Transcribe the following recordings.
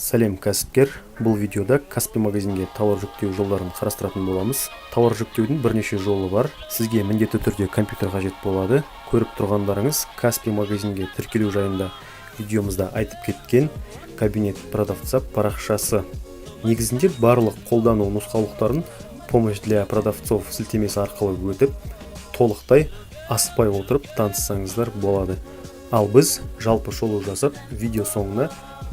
Сәлем кәсіпкер, бұл видеода Каспий магазинге тауар жүктеу жолдарын қарастыратын боламыз. Тауар жүктеудің бірнеше жолы бар. Сізге міндетті түрде компьютер қажет болады. Көріп тұрғандарыңыз Каспий магазинге тіркелу жайында видеомызда айтып кеткен кабинет продавца парақшасы. Негізінде барлық қолдану нұсқаулықтарын помощь для продавцов сілтемесі арқылы өтіп, толықтай аспай отырып таныссаңыздар болады. Ал біз жалпы шолу жасап, видео соңына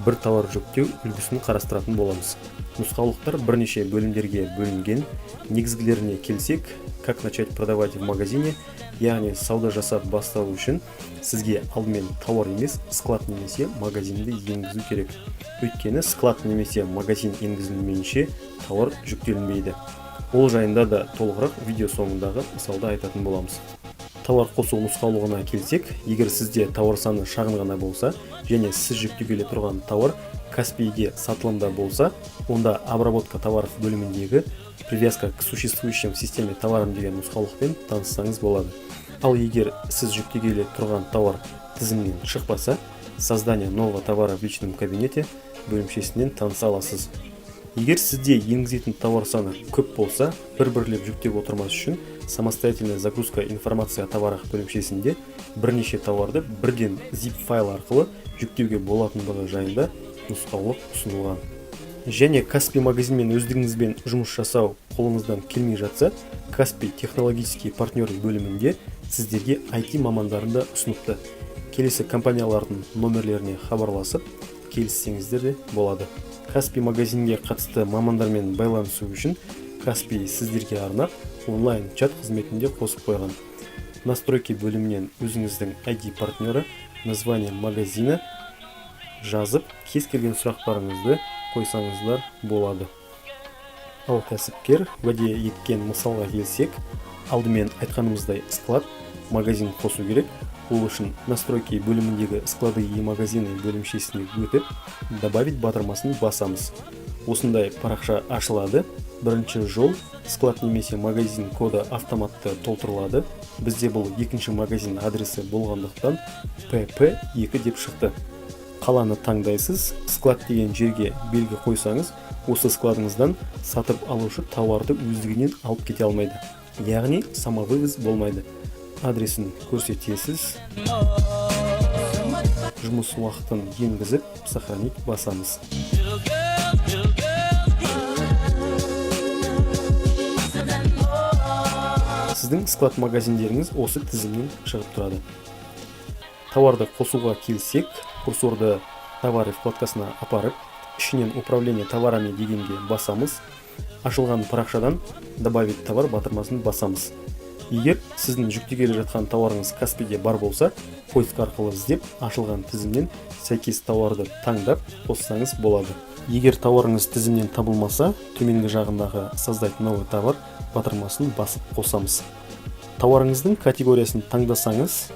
бір тауар жүктеу үлгісін қарастыратын боламыз. Нұсқаулықтар бірнеше бөлімдерге бөлінген. Негізгілеріне келсек, как начать продавать в магазине, яғни сауда жасап бастау үшін сізге алдымен тауар емес, склад немесе магазинді енгізу керек. Өйткені склад немесе магазин енгізілмейінше тауар жүктелінбейді. Ол жайында да толығырақ видео соңындағы мысалда айтатын боламыз. Тауар қосу нұсқаулығына келсек, егер сізде тауар саны шағын ғана болса, және сіз жүктегелі тұрған тауар Каспийге сатылымда болса, онда обработка товаров бөліміндегі привязка к существующим системе товарам деген нұсқаулықпен таныссаңыз болады. Ал егер сіз жүктегелі тұрған тауар тізімнен шықпаса, создание нового товара в личном кабинете бөлімшесінен таныса аласыз. Егер сізде енгізетін тауар саны көп болса, бір-бірлеп жүктеп отырмас үшін самостоятельная загрузка информация о товарах бөлімшесінде бірнеше тауарды бірден zip файл арқылы жүктеуге болатындығы жайында нұсқаулық ұсынылған. Және Каспий магазинмен өздігіңізбен жұмыс жасау қолыңыздан келмей жатса, Каспий технологический партнер бөлімінде сіздерге IT мамандарында ұсыныпты. Келесі компаниялардың номерлеріне хабарласып, келіссеңіздер де болады. Каспий магазинге қатысты мамандармен байланысу үшін Каспий сіздерге арнап онлайн чат қызметінде қосып қойған. Настройки бөлімінен өзіңіздің ID партнері, название магазина жазып, кез келген сұрақтарыңызды қойсаңыздар болады. Ал кәсіпкер уәде еткен мысалға келсек, алдымен айтқанымыздай склад, магазин қосу керек. Ол үшін настройки бөліміндегі склады и магазины бөлімшесіне өтіп, добавить батырмасын басамыз. Осындай парақша ашылады. Бірінші жол склад немесе магазин коды автоматты толтырылады. Бізде бұл екінші магазин адресі болғандықтан PP2 деп шықты. Қаланы таңдайсыз, склад деген жерге белгі қойсаңыз, осы складыңыздан сатып алушы тауарды өздігінен алып кете алмайды. Яғни самовывоз болмайды. Адресін көрсетесіз, жұмыс уақытын енгізіп, сохранить басамыз. Сіздің склад магазиндеріңіз осы тізімнен шығып тұрады. Тауарды қосуға келсек, курсорды товары вкладкасына апарып, ішінен управление товарами дегенге басамыз. Ашылған парақшадан добавить товар батырмасын басамыз. Егер сіздің жүктегелі жатқан тауарыңыз Каспийде бар болса, поиск арқылы іздеп, ашылған тізімнен сәйкес тауарды таңдап қоссаңыз болады. Егер тауарыңыз тізімнен табылмаса, төменгі жағындағы создать новый товар батырмасын басып қосамыз. Тауарыңыздың категориясын таңдасаңыз,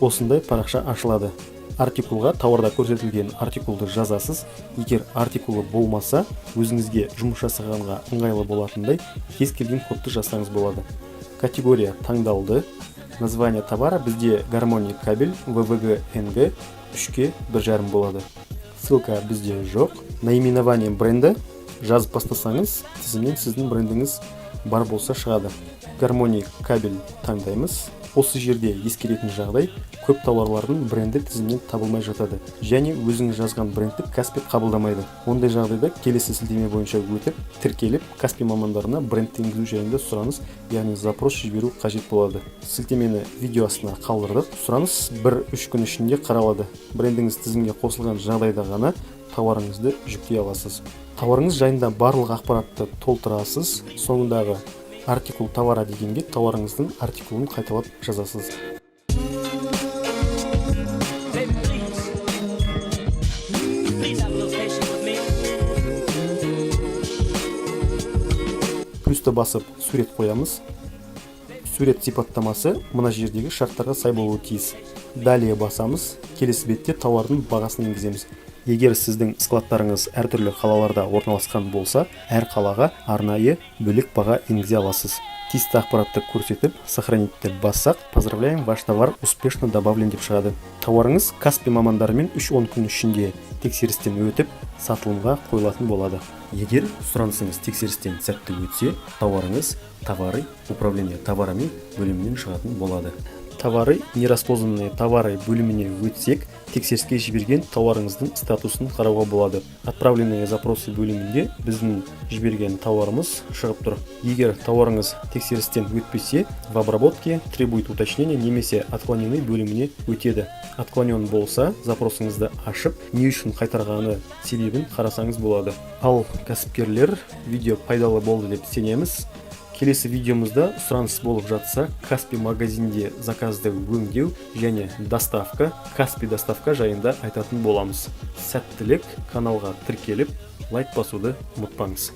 осындай парақша ашылады. Артикулға тауарда көрсетілген артикулды жазасыз. Егер артикулы болмаса, өзіңізге жұмыс жасағанға ыңғайлы болатындай кез келген кодты жазсаңыз болады. Категория таңдалды. Название товара бізде гармония кабель VVG NG 3-ке 1,5 болады. Ссылка бізде жоқ. Наименование бренді жазып бастасаңыз, тізімнен сіздің брендіңіз бар болса шығады. Гармония кабель таңдаймыз. Осы жерде ескеретін жағдай, көп тауарлардың бренді тізімнен табылмай жатады. Және өзіңіз жазған брендті Каспий қабылдамайды. Ондай жағдайда келесі сілтеме бойынша өтіп, тіркеліп, Каспий мамандарына брендті енгізу жайында сұраныс, яғни запрос жіберу қажет болады. Сілтемені видео астына қалдырдық. Сұраныс 1-3 күн ішінде қаралады. Брендіңіз тізімге қосылған жағдайда ғана тауарыңызды жүктей аласыз. Тауарыңыз жайында барлық ақпаратты толтырасыз. Соңындағы артикул товара дегенге тауарыңыздың артикулын қайталап жазасыз. Плюсті басып сурет қоямыз. Сурет сипаттамасы мына жердегі шарттарға сай болуы тиіс. Далее басамыз. Келесі бетте тауардың бағасын енгіземіз. Егер сіздің складтарыңыз әртүрлі қалаларда орналасқан болса, әр қалаға арнайы бөлек баға енгізе аласыз. Тиісті ақпаратты көрсетіп, сохранить деп бассақ, поздравляем, ваш товар успешно добавлен деп шығады. Тауарыңыз Каспи мамандарымен 3-10 күн ішінде тексерістен өтіп, сатылымға қойылатын болады. Егер сұранысыңыз тексерістен сәтті өтсе, тауарыңыз товары управление товарами бөлімінен шығатын болады. Товары нераспознанные товары бөліміне өтсек, тексеріске жіберген тауарыңыздың статусын қарауға болады. Отправленные запросы бөлімінде біздің жіберген тауарымыз шығып тұр. Егер тауарыңыз тексерістен өтпесе, в обработке требует уточнения немесе отклонены бөліміне өтеді. Отклонен болса, запросыңызды ашып, не үшін қайтарғаны себебін қарасаңыз болады. Ал кәсіпкерлер, видео пайдалы болды деп сенеміз. Келесі видеомызда сұраныс болып жатса, Каспи магазинде заказды өңдеу және доставка, Каспи доставка жайында айтатын боламыз. Сәттілік, каналға тіркеліп, лайк басуды ұмытпаңыз.